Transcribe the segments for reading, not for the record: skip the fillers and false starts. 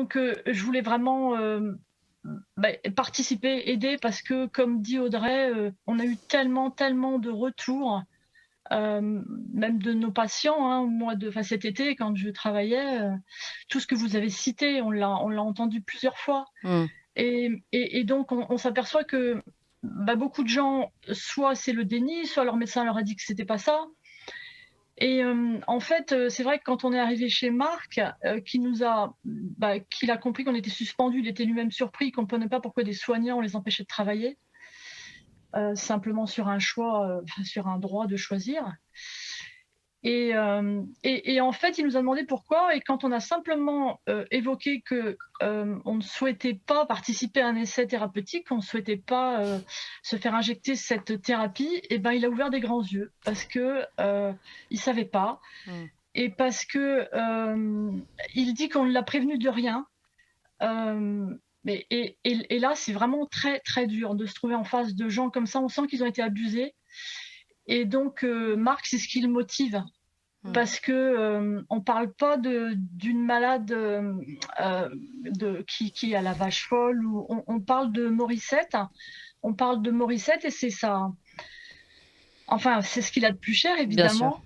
donc, je voulais vraiment participer, aider, parce que, comme dit Audrey, on a eu tellement, tellement de retours, même de nos patients, hein, cet été, quand je travaillais, tout ce que vous avez cité, on l'a entendu plusieurs fois. Mmh. Et donc, on s'aperçoit que beaucoup de gens, soit c'est le déni, soit leur médecin leur a dit que c'était pas ça. Et en fait, c'est vrai que quand on est arrivé chez Marc, qu'il a compris qu'on était suspendus, il était lui-même surpris, il comprenait pas pourquoi des soignants, on les empêchait de travailler, simplement sur un choix, sur un droit de choisir. Et en fait, il nous a demandé pourquoi, et quand on a simplement évoqué que on ne souhaitait pas participer à un essai thérapeutique, on ne souhaitait pas se faire injecter cette thérapie, et ben il a ouvert des grands yeux, parce que il savait pas, Mmh. et parce que il dit qu'on ne l'a prévenu de rien. Et là, c'est vraiment très très dur de se trouver en face de gens comme ça. On sent qu'ils ont été abusés, et donc Marc, c'est ce qui le motive. Mmh. Parce que on parle pas d'une malade qui a la vache folle, ou on parle de Morissette. On parle de Morissette, et c'est ça. Enfin, c'est ce qu'il a de plus cher, Bien sûr. évidemment.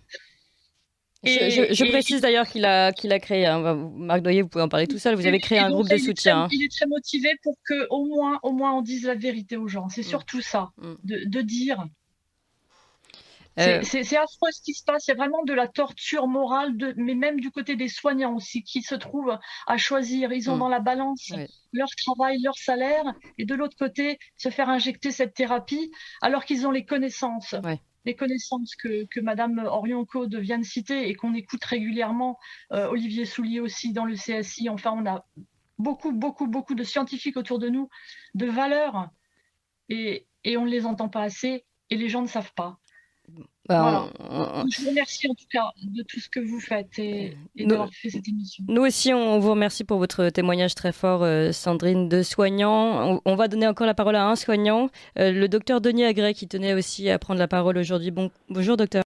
Je Et précise d'ailleurs qu'il a créé, hein, Marc Doyer, vous pouvez en parler tout seul, vous avez créé un donc groupe là, de soutien. Hein. il est très motivé pour que au moins on dise la vérité aux gens. C'est Mmh. surtout ça, Mmh. de dire. Euh, C'est affreux ce qui se passe. Il y a vraiment de la torture morale, mais même du côté des soignants aussi, qui se trouvent à choisir. Ils ont mmh. dans la balance Ouais. leur travail, leur salaire, et de l'autre côté, se faire injecter cette thérapie, alors qu'ils ont Ouais. les connaissances que Madame Orion-Caude vient de citer et qu'on écoute régulièrement, Olivier Soulier aussi dans le CSI. Enfin, on a beaucoup, beaucoup, beaucoup de scientifiques autour de nous, de valeurs, et on ne les entend pas assez, et les gens ne savent pas. Bah, Voilà. Je vous remercie en tout cas de tout ce que vous faites, et nous, d'avoir fait cette émission. nous aussi, on vous remercie pour votre témoignage très fort, Sandrine, de soignant. On va donner encore la parole à un soignant, le docteur Denis Agré, qui tenait aussi à prendre la parole aujourd'hui. Bonjour, docteur.